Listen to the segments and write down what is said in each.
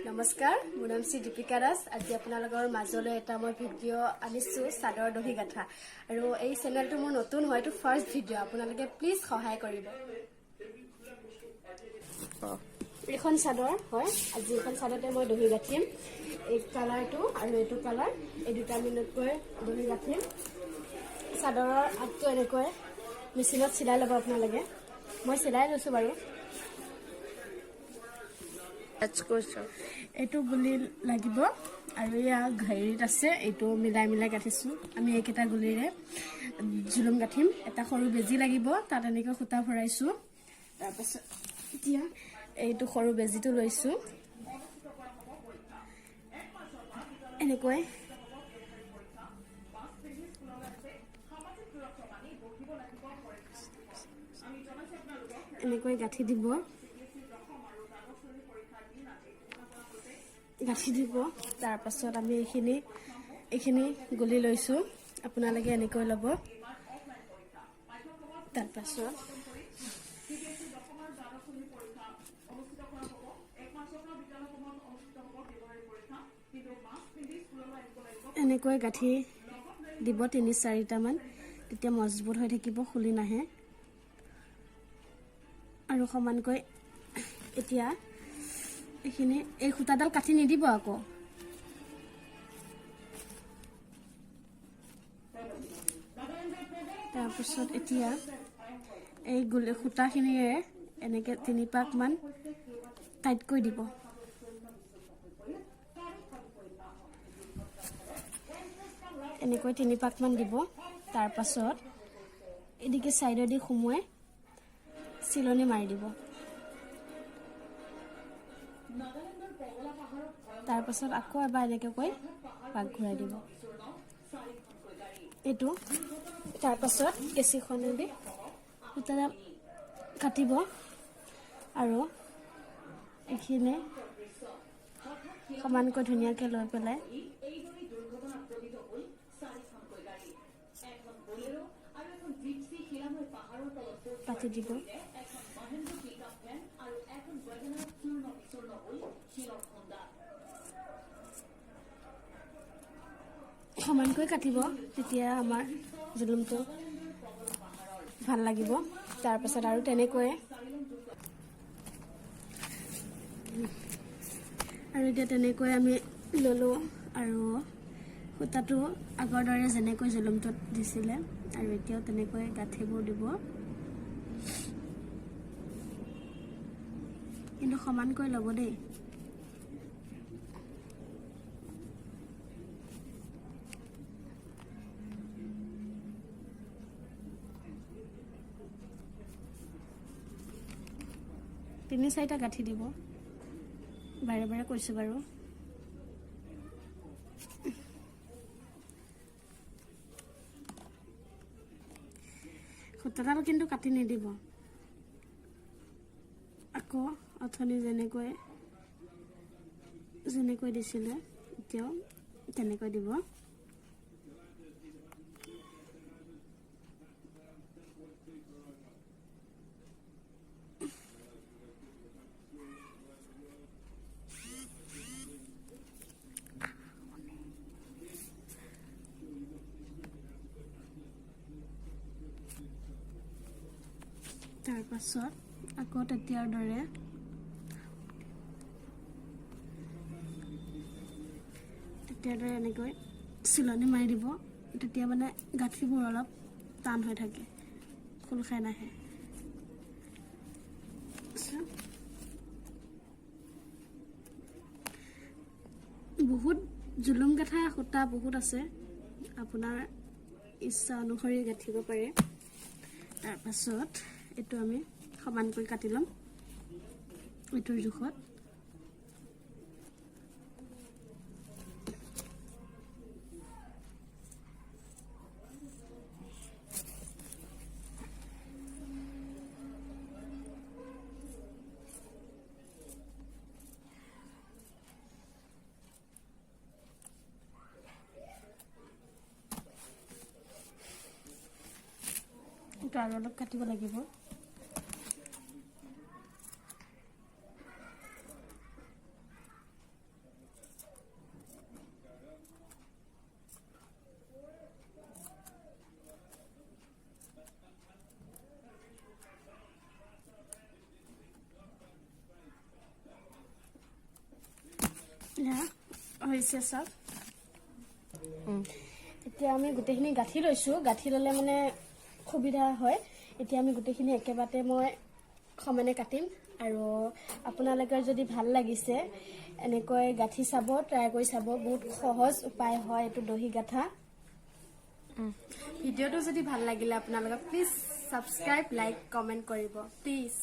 নমস্কাৰ, মোৰ নাম শ্ৰী দীপিকা দাস। আজি আপোনালোকৰ মাজলৈ এটা মই ভিডিঅ' আনিছোঁ চাদৰ দহি গাঠা। আৰু এই চেনেলটো মোৰ নতুন হয়, এইটো ফাৰ্ষ্ট ভিডিঅ'। আপোনালোকে প্লিজ সহায় কৰিব। এইখন চাদৰ হয়, আজি এইখন চাদৰতে মই দহি গাঠিম। এই কালাৰটো আৰু এইটো কালাৰ, এই দুটা মিলতকৈ দহি গাঠিম। চাদৰৰ আগটো এনেকৈ মেচিনত চিলাই ল'ব আপোনালোকে। মই চিলাই লৈছোঁ বাৰু। এইটো গুলি লাগিব আৰু এয়া ঘেৰিত আছে, এইটো মিলাই গাঠিছোঁ। আমি এইকেইটা গুলিৰে জুলুম গাঠিম। এটা সৰু বেজি লাগিব, তাত এনেকৈ সূতা ভৰাইছোঁ। তাৰপাছত এতিয়া এইটো সৰু বেজিটো লৈছোঁ, এনেকৈ গাঁঠি দিব। তাৰপাছত আমি এইখিনি গুলি লৈছোঁ, আপোনালোকে এনেকৈ ল'ব। তাৰপাছত এনেকৈ গাঁঠি দিব ৩-৪টামান, তেতিয়া মজবুত হৈ থাকিব, খুলি নাহে। আৰু সমানকৈ এতিয়া এই সূতাডাল কাটি নিদিব আকৌ। তাৰপিছত এতিয়া এই সূতাখিনিৰে এনেকৈ ৩ পাকমান টাইটকৈ দিব। এনেকৈ ৩ পাকমান দিব। তাৰপাছত এদিকে ছাইডেদি সোমোৱাই চিলনি মাৰি দিব। তাৰপাছত আকৌ এবাৰ এনেকৈ পাক ঘূৰাই দিব এইটো। তাৰপাছত কেঁচিখনেদি সূতা কাটিব আৰু এইখিনি সমানকৈ ধুনীয়াকৈ লৈ পেলাই পাতি দিব। সমানকৈ কাটিব, তেতিয়া আমাৰ জুলুমটো ভাল লাগিব। তাৰপাছত আৰু তেনেকৈয়ে এতিয়া তেনেকৈ আমি ল'লোঁ আৰু সূতাটো আগৰ দৰে যেনেকৈ জুলুমটোত দিছিলে আৰু এতিয়াও তেনেকৈ গাঁঠিবোৰ দিব, কিন্তু সমানকৈ ল'ব দেই। তিনি 4টা গাঁঠি দিব, বাৰে বাৰে কৈছোঁ বাৰু। সূতাডাল কিন্তু কাটি নিদিব, আকৌ অথনি যেনেকৈ দিছিলে এতিয়াও তেনেকৈ দিব। তাৰপাছত আকৌ তেতিয়াৰ দৰে এনেকৈ চিলনি মাৰি দিব। তেতিয়া মানে গাঁঠিবোৰ অলপ টান হৈ থাকে, খোল খাই নাহে। বহুত জুলুম গাঠা সূতা বহুত আছে, আপোনাৰ ইচ্ছা অনুসৰি গাঁঠিব পাৰে। তাৰপাছত এইটো আমি সমানকৈ কাটি ল'ম এইটোৰ জোখত। এইটো আৰু অলপ কাটিব লাগিব। হৈছে চাওক এতিয়া আমি গোটেইখিনি গাঁঠি লৈছোঁ গাঁঠি ল'লে মানে সুবিধা হয় এতিয়া আমি গোটেইখিনি একেবাৰতে মই সমানে কাটিম আৰু আপোনালোকৰ যদি ভাল লাগিছে এনেকৈ গাঁঠি চাব ট্ৰাই কৰি চাব বহুত সহজ উপায় হয় এইটো দহি গাঁঠা ভিডিঅ'টো যদি ভাল লাগিলে আপোনালোকক প্লিজ সাবস্ক্ৰাইব লাইক কমেন্ট কৰিব প্লিজ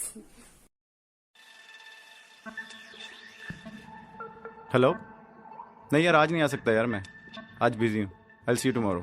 हेलो नहीं यार आज नहीं आ सकता यार मैं आज बिजी हूँ I will see you tomorrow